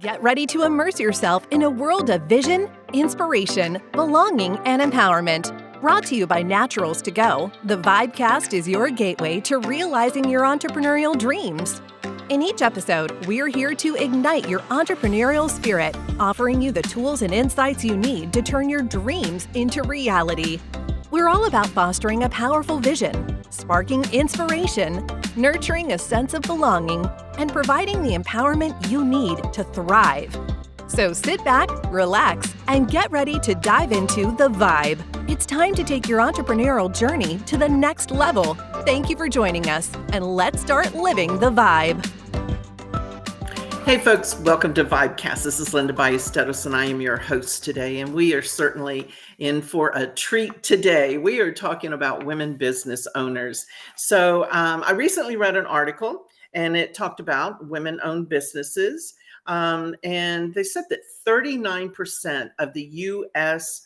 Get ready to immerse yourself in a world of vision, inspiration, belonging, and empowerment. Brought to you by Naturals to Go, the VIBECast is your gateway to realizing your entrepreneurial dreams. In each episode, we're here to ignite your entrepreneurial spirit, offering you the tools and insights you need to turn your dreams into reality. We're all about fostering a powerful vision, sparking inspiration, nurturing a sense of belonging, and providing the empowerment you need to thrive. So sit back, relax, and get ready to dive into the vibe. It's time to take your entrepreneurial journey to the next level. Thank you for joining us, and let's start living the vibe. Hey folks, welcome to VIBECast. This is Linda Ballesteros and I am your host today, and we are certainly in for a treat today. We are talking about women business owners. So I recently read an article and it talked about women-owned businesses, and they said that 39% of the U.S.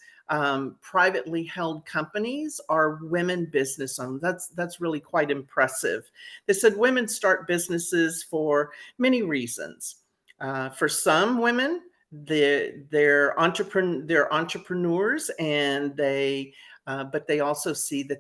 Privately held companies are women business owned. That's really quite impressive. They said women start businesses for many reasons. For some women, they're entrepreneurs, and but they also see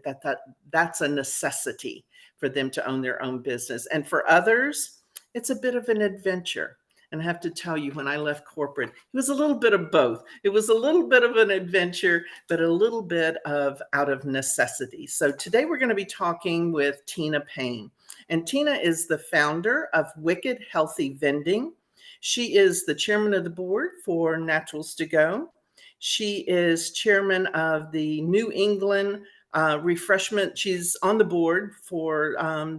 that's a necessity for them to own their own business. And for others, it's a bit of an adventure. And I have to tell you, when I left corporate, it was a little bit of both. It was a little bit of an adventure, but a little bit of out of necessity. So today we're going to be talking with Tina Paine. And Tina is the founder of Wicked Healthy Vending. She is the chairman of the board for Naturals to Go. She is chairman of the New England Refreshment. She's on the board for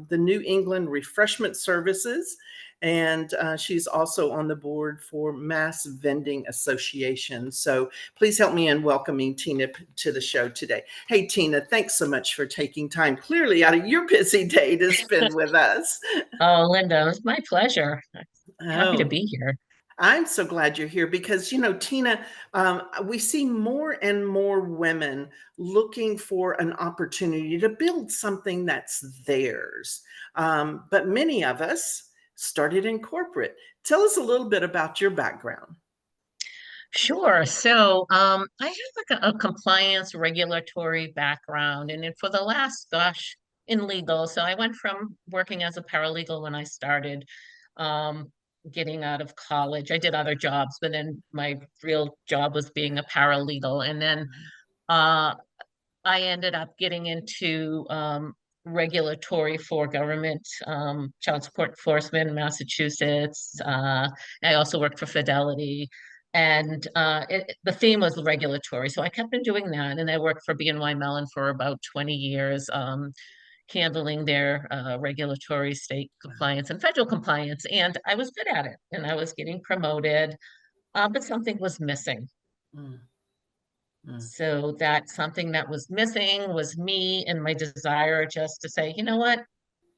the New England Refreshment Services. And she's also on the board for Mass Vending Association. So please help me in welcoming Tina to the show today. Hey, Tina, thanks so much for taking time clearly out of your busy day to spend with us. Oh, Linda, it's my pleasure. Happy to be here. I'm so glad you're here because, Tina, we see more and more women looking for an opportunity to build something that's theirs. But many of us started in corporate. Tell us a little bit about your background. Sure. So I have a compliance regulatory background, and then for the last, in legal. So I went from working as a paralegal when I started getting out of college. I did other jobs, but then my real job was being a paralegal. And then I ended up getting into regulatory for government, child support enforcement in Massachusetts. I also worked for Fidelity, and the theme was regulatory. So I kept on doing that, and I worked for BNY Mellon for about 20 years, handling their regulatory state compliance and federal compliance. And I was good at it, and I was getting promoted, but something was missing. Mm. So that something that was missing was me and my desire just to say, you know what,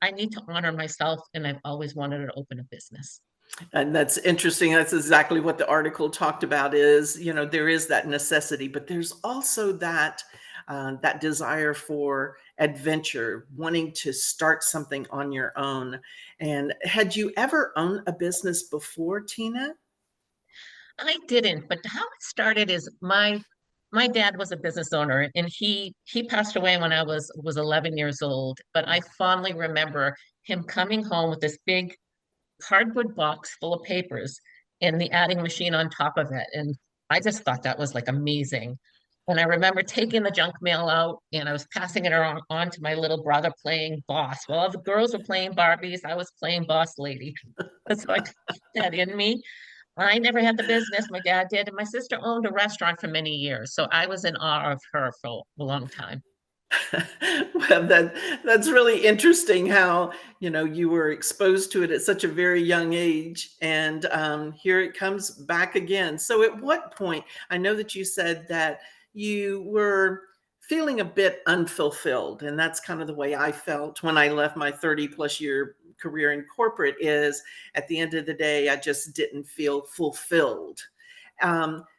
I need to honor myself, and I've always wanted to open a business. And that's interesting. That's exactly what the article talked about is, there is that necessity, but there's also that desire for adventure, wanting to start something on your own. And had you ever owned a business before, Tina? I didn't, but how it started is my dad was a business owner, and he passed away when I was 11 years old. But I fondly remember him coming home with this big cardboard box full of papers and the adding machine on top of it. And I just thought that was like amazing. And I remember taking the junk mail out, and I was passing it on to my little brother playing boss. While all the girls were playing Barbies, I was playing boss lady. So I got that in me. I never had the business. My dad did. And my sister owned a restaurant for many years. So I was in awe of her for a long time. Well, that's really interesting how, you were exposed to it at such a very young age, and here it comes back again. So at what point, I know that you said that you were feeling a bit unfulfilled, and that's kind of the way I felt when I left my 30 plus year career in corporate, is at the end of the day, I just didn't feel fulfilled.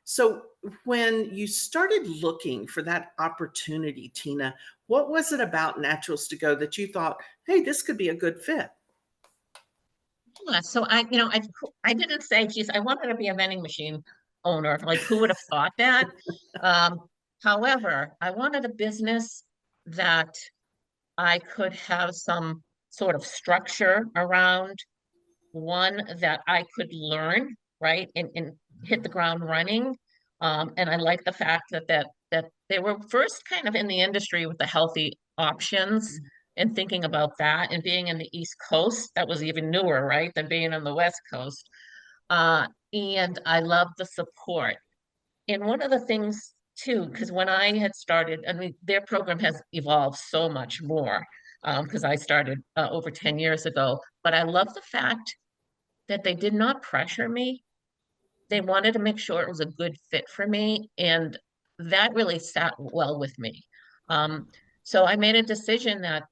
So when you started looking for that opportunity, Tina, what was it about Naturals to Go that you thought, hey, this could be a good fit? Yeah, so I didn't say, geez, I wanted to be a vending machine owner. Like, who would have thought that? Um, However, I wanted a business that I could have some sort of structure around, one that I could learn, right, and hit the ground running. And I like the fact that they were first kind of in the industry with the healthy options and thinking about that, and being in the East Coast, that was even newer, right, than being on the West Coast. And I love the support. And one of the things too, because when I had started, I mean, their program has evolved so much more, because I started over 10 years ago. But I love the fact that they did not pressure me. They wanted to make sure it was a good fit for me, and that really sat well with me. Um, so I made a decision that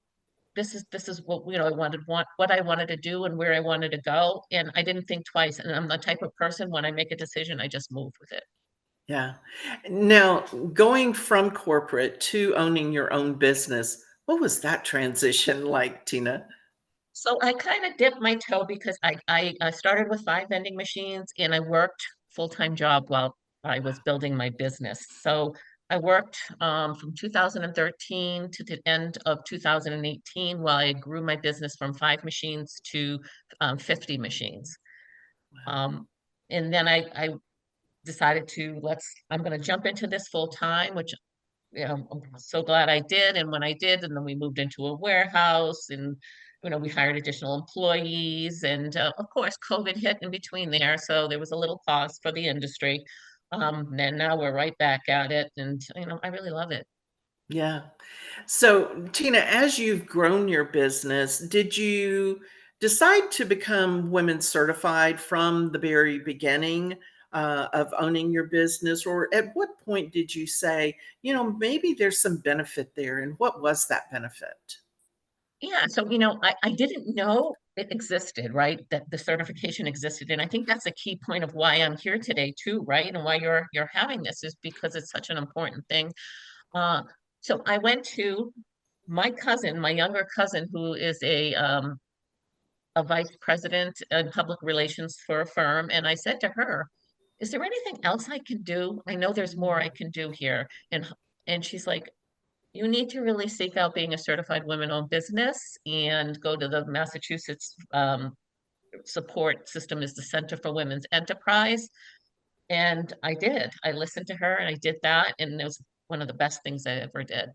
this is what what I wanted to do and where I wanted to go, and I didn't think twice. And I'm the type of person, when I make a decision, I just move with it. Yeah. Now, going from corporate to owning your own business, what was that transition like, Tina? So I kind of dipped my toe because I started with 5 vending machines, and I worked full-time job while I was building my business. So I worked from 2013 to the end of 2018, while I grew my business from 5 machines to 50 machines. Wow. Um, and then I decided I'm going to jump into this full time, which I'm so glad I did. And when I did, and then we moved into a warehouse, and we hired additional employees, and of course, COVID hit in between there, so there was a little pause for the industry. And now we're right back at it, and I really love it. Yeah. So, Tina, as you've grown your business, did you decide to become women certified from the very beginning of owning your business? Or at what point did you say, maybe there's some benefit there? And what was that benefit? Yeah, so I didn't know it existed, right? That the certification existed, and I think that's a key point of why I'm here today too, right? And why you're having this, is because it's such an important thing. Uh, so I went to my cousin, my younger cousin, who is a vice president in public relations for a firm, and I said to her, "Is there anything else I can do? I know there's more I can do here." And she's like, "You need to really seek out being a certified women-owned business and go to the Massachusetts support system, is the Center for Women's Enterprise." And I did. I listened to her and I did that, and it was one of the best things I ever did.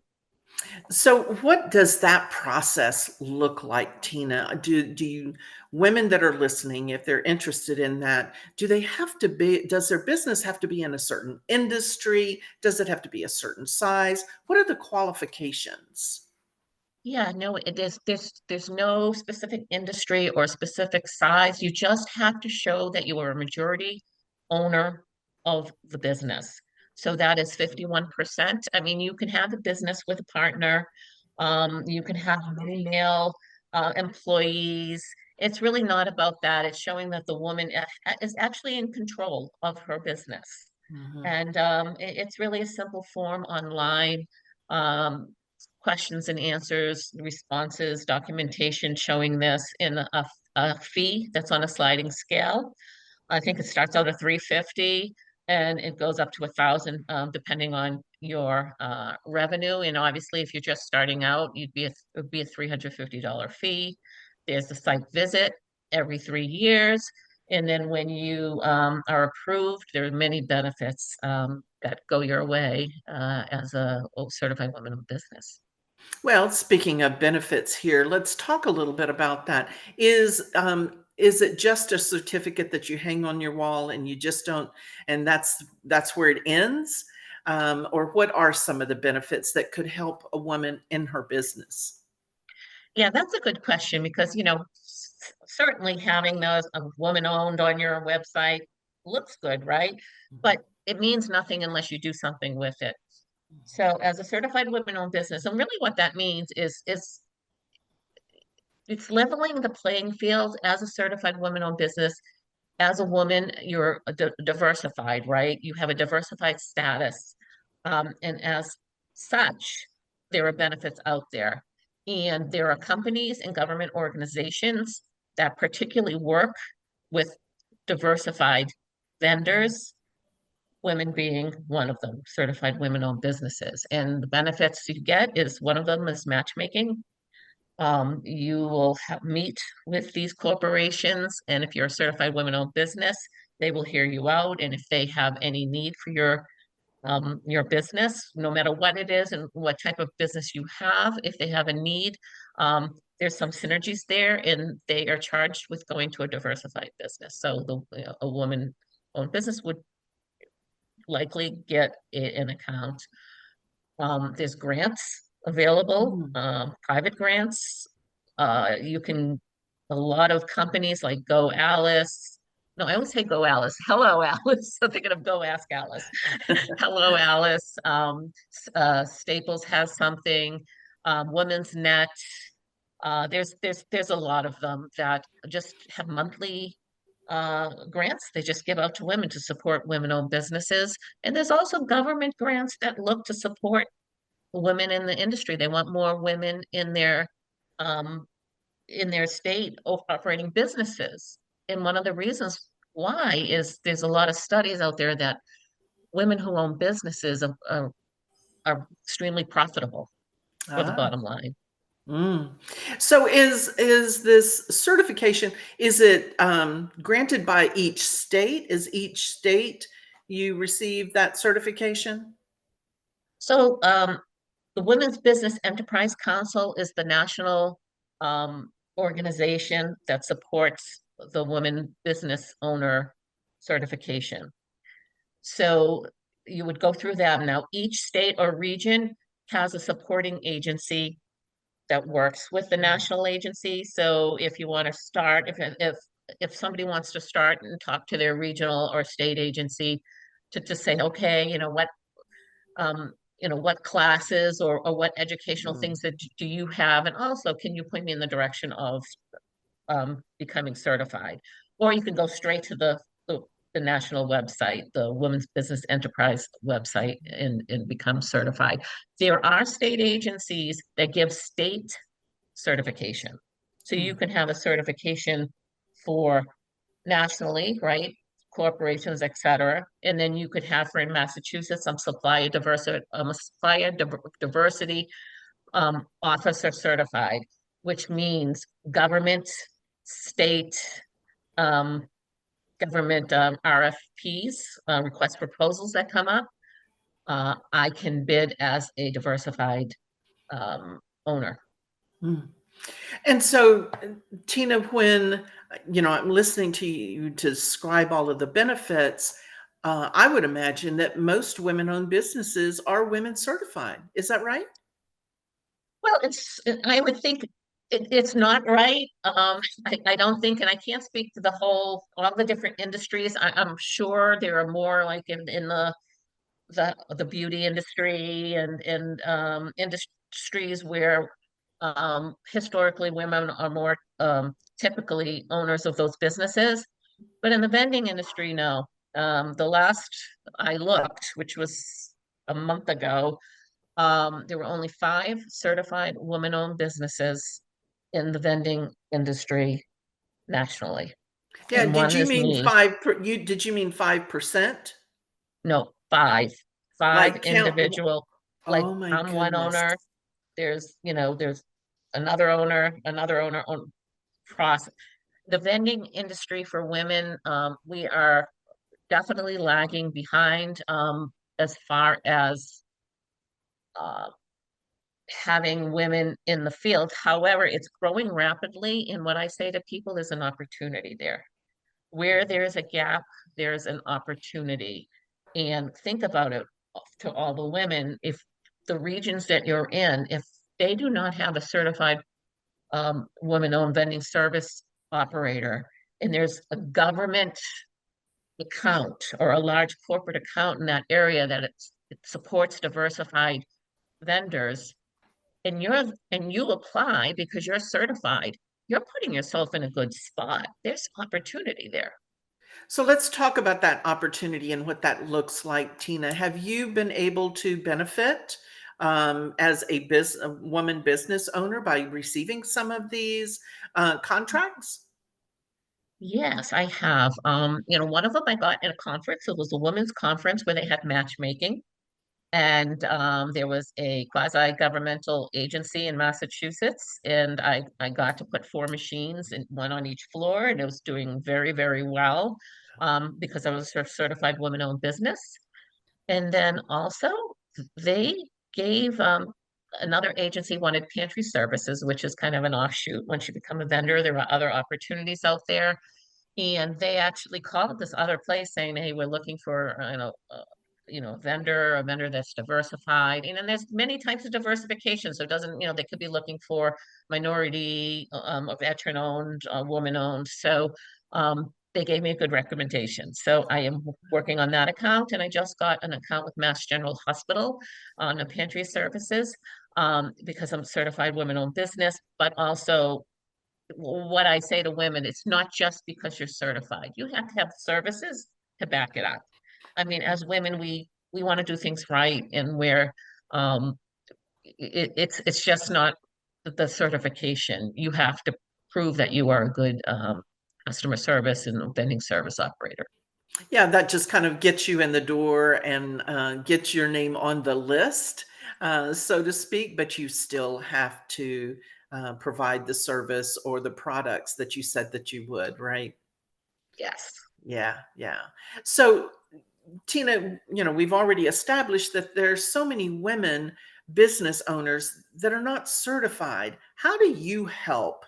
So, what does that process look like, Tina? Do you women that are listening, if they're interested in that, do they have to be? Does their business have to be in a certain industry? Does it have to be a certain size? What are the qualifications? Yeah, no, there's no specific industry or specific size. You just have to show that you are a majority owner of the business. So that is 51%. I mean, you can have a business with a partner. You can have many male employees. It's really not about that. It's showing that the woman is actually in control of her business. Mhm. And it's really a simple form online, um, questions and answers, responses, documentation showing this, in a fee that's on a sliding scale. I think it starts out at 350 and it goes up to 1,000, depending on your revenue. And obviously, if you're just starting out, it would be a $350 fee. There's the site visit every 3 years. And then when you are approved, there are many benefits that go your way as a certified woman of business. Well, speaking of benefits here, let's talk a little bit about that. Is it just a certificate that you hang on your wall and you just don't, and that's where it ends? Or what are some of the benefits that could help a woman in her business? Yeah, that's a good question, because, certainly having those a woman owned on your website looks good, right? Mhm. But it means nothing unless you do something with it. So as a certified women owned business, and really what that means is it's leveling the playing field as a certified women owned business. As a woman, you're diversified, right? You have a diversified status. And as such, there are benefits out there. And there are companies and government organizations that particularly work with diversified vendors, women being one of them, certified women-owned businesses. And the benefits you get is one of them is matchmaking. You will meet with these corporations, and if you're a certified women-owned business, they will hear you out. And if they have any need for your business, no matter what it is and what type of business you have, if they have a need, there's some synergies there, and they are charged with going to a diversified business. So a woman-owned business would likely get an account. There's grants available, private grants. You can, a lot of companies like Go Alice. No, I always say Go Alice. Hello, Alice. I'm thinking of Go Ask Alice. Hello, Alice. Staples has something. Women's Net. There's a lot of them that just have monthly grants they just give out to women to support women-owned businesses. And there's also government grants that look to support women in the industry. They want more women um, in their state operating businesses. And one of the reasons why is there's a lot of studies out there that women who own businesses are extremely profitable for the Ah. bottom line. So is this certification, is it granted by each state? Is each state you receive that certification? So the Women's Business Enterprise Council is the national organization that supports the women business owner certification. So you would go through that. Now, each state or region has a supporting agency that works with the national agency. So if you want to start, if somebody wants to start and talk to their regional or state agency to say, okay, um, what classes or what educational things that do you have? And also, can you point me in the direction of becoming certified? Or you can go straight to the national website, the Women's Business Enterprise website, and become certified. There are state agencies that give state certification. So you can have a certification for nationally, right? Corporations, et cetera. And then you could have for in Massachusetts, some supplier diversity officer certified, which means government, state, um, government RFPs, request proposals that come up. I can bid as a diversified owner. And so, Tina, when I'm listening to you describe all of the benefits, I would imagine that most women-owned businesses are women certified. Is that right? Well, I would think it's not right. I don't think, and I can't speak to all the different industries. I'm sure there are more like in the beauty industry and industries where historically women are more typically owners of those businesses. But in the vending industry, no. The last I looked, which was a month ago, there were only 5 certified woman-owned businesses in the vending industry nationally. Yeah. And Did one you is mean me. did you mean 5%? No, 5. 5 Like count. individual, like Oh my I'm one goodness. owner. There's another owner on process. The vending industry for women, we are definitely lagging behind as far as uh, having women in the field. However, it's growing rapidly, and what I say to people is an opportunity there. Where there's a gap, there's an opportunity. And think about it to all the women, if the regions that you're in, if they do not have a certified woman-owned vending service operator, and there's a government account or a large corporate account in that area that it supports diversified vendors, and you apply because you're certified, you're putting yourself in a good spot. There's opportunity there. So let's talk about that opportunity and what that looks like, Tina. Have you been able to benefit as a woman business owner by receiving some of these contracts? Yes, I have. One of them I got at a conference. It was a women's conference where they had matchmaking. And there was a quasi-governmental agency in Massachusetts, and I got to put four machines and one on each floor, and it was doing very, very well because I was a certified woman-owned business. And then also they gave another agency wanted pantry services, which is kind of an offshoot. Once you become a vendor, there are other opportunities out there. And they actually called this other place saying, "Hey, we're looking for a vendor that's diversified." And then there's many types of diversification. So it doesn't, they could be looking for minority, a veteran-owned, woman-owned. So they gave me a good recommendation. So I am working on that account, and I just got an account with Mass General Hospital on the pantry services because I'm a certified women-owned business, but also what I say to women, it's not just because you're certified. You have to have services to back it up. I mean, as women, we want to do things right, and where um, it's just not the certification. You have to prove that you are a good customer service and vending service operator. Yeah, that just kind of gets you in the door and gets your name on the list, so to speak, but you still have to provide the service or the products that you said that you would, right? Yes. Yeah, yeah. So, Tina, we've already established that there's so many women business owners that are not certified. How do you help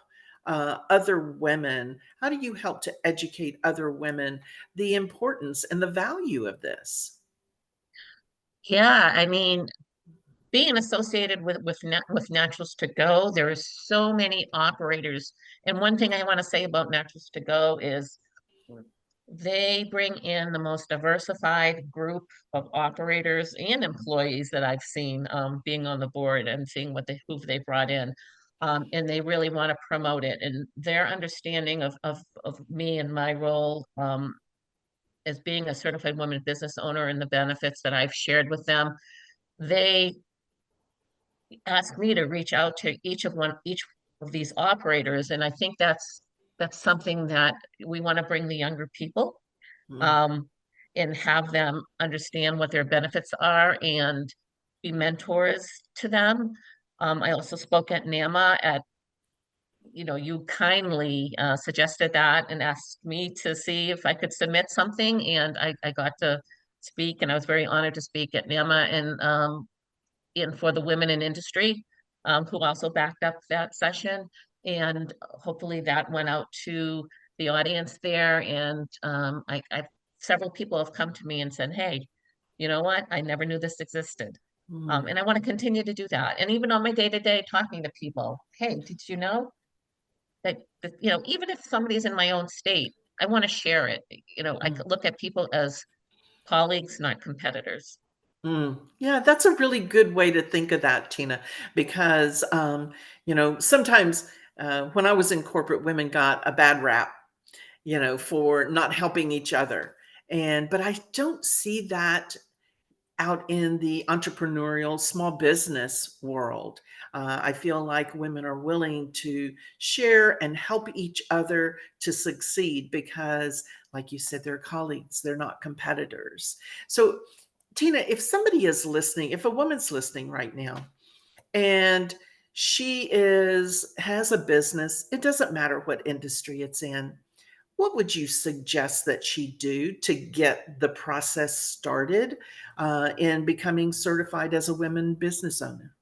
other women? How do you help to educate other women the importance and the value of this? Yeah, I mean, being associated with Naturals to Go, there are so many operators. And one thing I want to say about Naturals to Go is they bring in the most diversified group of operators and employees that I've seen being on the board and seeing who they brought in. And they really want to promote it. And their understanding of me and my role as being a certified women business owner and the benefits that I've shared with them, they asked me to reach out to each of these operators. And I think that's something that we want to bring the younger people Mm, um, and have them understand what their benefits are and be mentors to them. I also spoke at NAMA you kindly suggested that and asked me to see if I could submit something, and I got to speak, and I was very honored to speak at NAMA and for the women in industry who also backed up that session. And hopefully that went out to the audience there. And several people have come to me and said, "Hey, you know what? I never knew this existed." mm, And I want to continue to do that. And even on my day-to-day talking to people, "Hey, did you know that even if somebody's in my own state, I want to share it. I mm. could look at people as colleagues, not competitors." Yeah, that's a really good way to think of that, Tina, because sometimes when I was in corporate, women got a bad rap, for not helping each other. But I don't see that out in the entrepreneurial small business world. I feel like women are willing to share and help each other to succeed because, like you said, they're colleagues, they're not competitors. So, Tina, if somebody is listening, if a woman's listening right now and she has a business, it doesn't matter what industry it's in, what would you suggest that she do to get the process started in becoming certified as a women business owner?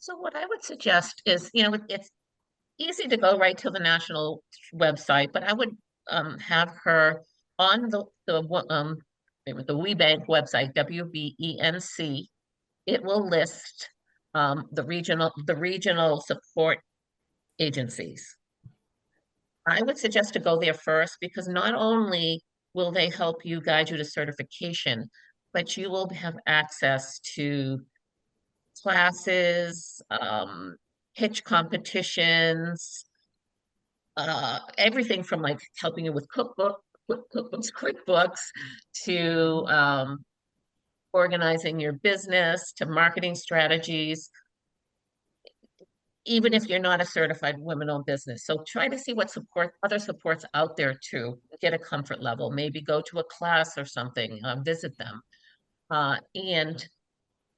So what I would suggest is, it's easy to go right to the national website, but I would have her on the WeBank website, WBENC. It will list the regional support agencies. I would suggest to go there first because not only will they help you guide you to certification, but you will have access to classes, pitch competitions, everything from like helping you with QuickBooks to organizing your business to marketing strategies. even if you're not a certified women-owned business. So try to see what other supports out there to get a comfort level. Maybe go to a class or something, visit them, and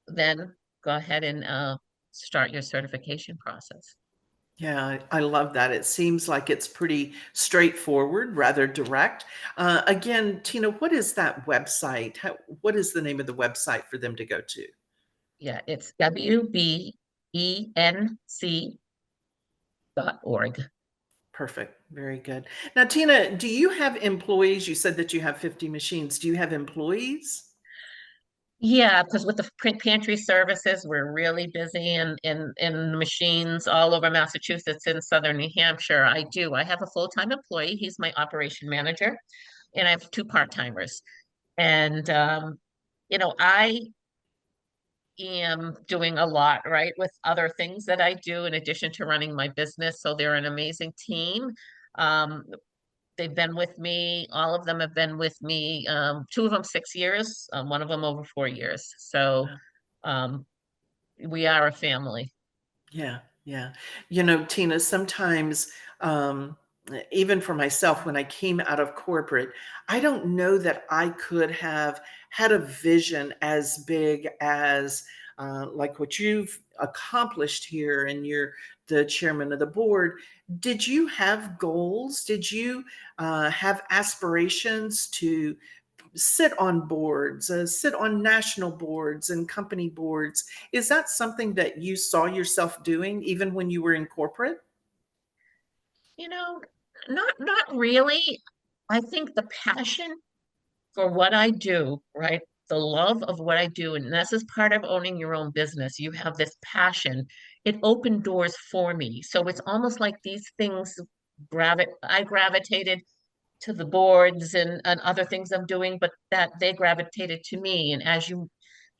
then go ahead and start your certification process. Yeah, I love that. It seems like it's pretty straightforward, rather direct. Again, Tina, what is that website? What is the name of the website for them to go to? Yeah, it's WBENC.org. Perfect. Very good. Now, Tina, do you have employees? You said that you have 50 machines. Do you have employees? Yeah, because with the print pantry services, we're really busy in machines all over Massachusetts and southern New Hampshire. I do. I have a full-time employee. He's my operation manager, and I have two part-timers. And I am doing a lot, right, with other things that I do in addition to running my business. So they're an amazing team. Um, they've been with me, all of them have been with me, two of them 6 years, one of them over 4 years. So um, we are a family. Yeah, yeah. You know, Tina, sometimes, um, even for myself, when I came out of corporate, I don't know that I could have had a vision as big as like what you've accomplished here, and you're the chairman of the board. Did you have goals? Did you have aspirations to sit on boards, sit on national boards and company boards? Is that something that you saw yourself doing even when you were in corporate? You know, not really. I think the passion for what I do, right? The love of what I do, and this is part of owning your own business. You have this passion. It opened doors for me. So it's almost like these things I gravitated to the boards and other things I'm doing, but that they gravitated to me. And as you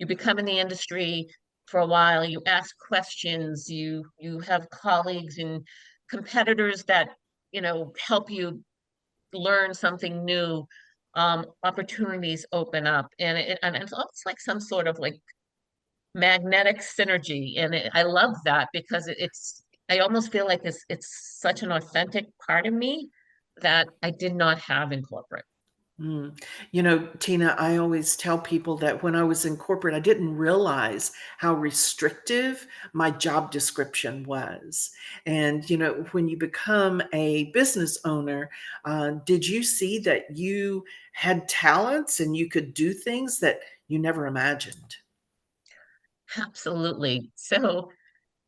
become in the industry for a while, you ask questions, you have colleagues and competitors that, help you learn something new. Opportunities open up, and it's almost like some sort of like magnetic synergy. And I love that because I almost feel like it's such an authentic part of me that I did not have in corporate. Mm. You know, Tina, I always tell people that when I was in corporate, I didn't realize how restrictive my job description was. And, you know, when you become a business owner, did you see that you had talents and you could do things that you never imagined? Absolutely. So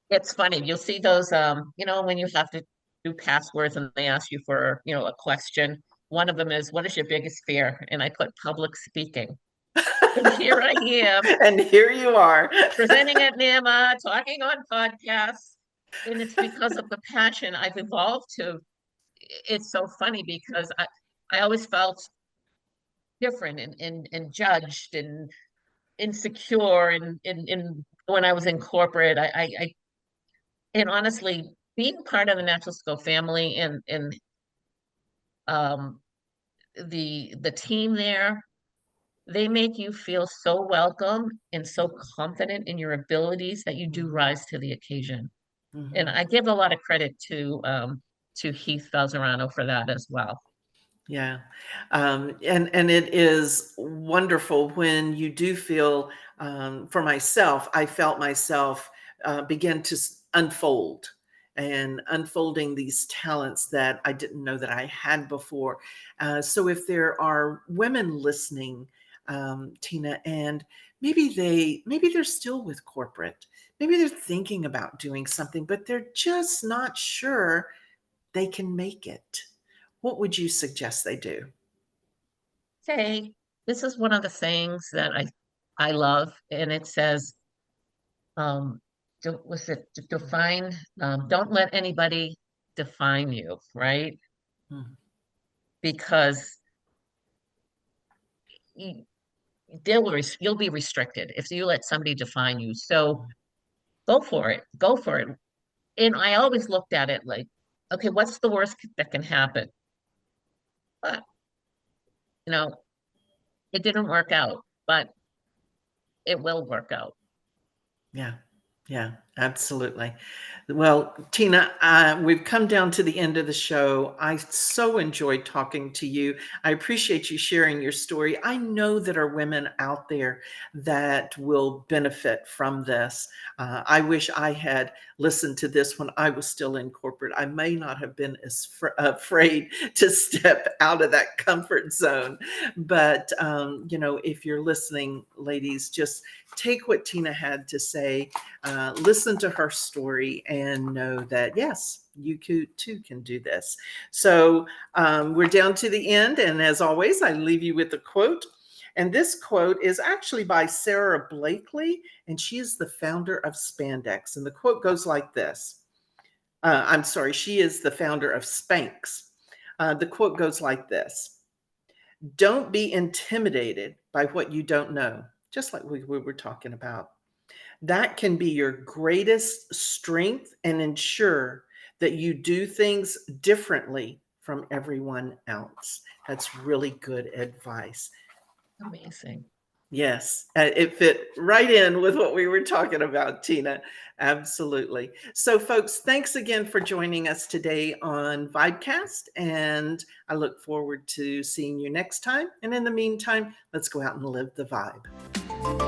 it's funny. You'll see those, when you have to do passwords and they ask you for, a question. One of them is, what is your biggest fear? And I put public speaking. And here I am And here you are. presenting at NAMA, talking on podcasts. And it's because of the passion I've evolved to. It's so funny because I always felt different and judged and insecure and when I was in corporate. And honestly, being part of the Natural Skill family and um, the team there, they make you feel so welcome and so confident in your abilities that you do rise to the occasion. And Mhm. I give a lot of credit to Heath Falzerano for that as well. Yeah. And it is wonderful when you do feel, for myself, I felt myself begin to unfold and unfolding these talents that I didn't know that I had before. So if there are women listening, Tina, and maybe they're still with corporate, maybe they're thinking about doing something, but they're just not sure they can make it. What would you suggest they do? Say, this is one of the things that I love, and it says, was it define? Don't let anybody define you, right? Mhm. Because you, you'll be restricted if you let somebody define you. So go for it. Go for it. And I always looked at it like, okay, what's the worst that can happen? But, you know, it didn't work out, but it will work out. Yeah. Yeah. Absolutely. Well, Tina, we've come down to the end of the show. I so enjoyed talking to you. I appreciate you sharing your story. I know that are women out there that will benefit from this. I wish I had listened to this when I was still in corporate. I may not have been as afraid to step out of that comfort zone. But, if you're listening, ladies, just take what Tina had to say, listen to her story, and know that, yes, you too can do this. So we're down to the end. And as always, I leave you with a quote. And this quote is actually by Sarah Blakely, and she is the founder of Spandex. And the quote goes like this. She is the founder of Spanx. The quote goes like this. Don't be intimidated by what you don't know, just like we were talking about. That can be your greatest strength and ensure that you do things differently from everyone else. That's really good advice. Amazing. Yes, it fit right in with what we were talking about, Tina. Absolutely. So, folks, thanks again for joining us today on VIBECast, and I look forward to seeing you next time. And in the meantime, let's go out and live the vibe.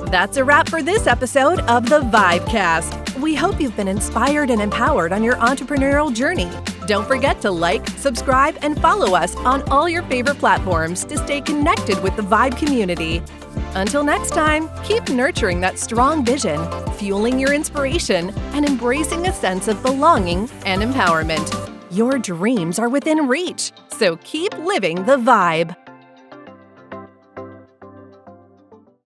That's a wrap for this episode of the VIBECast. We hope you've been inspired and empowered on your entrepreneurial journey. Don't forget to like, subscribe, and follow us on all your favorite platforms to stay connected with the Vibe community. Until next time, keep nurturing that strong vision, fueling your inspiration, and embracing a sense of belonging and empowerment. Your dreams are within reach, so keep living the vibe.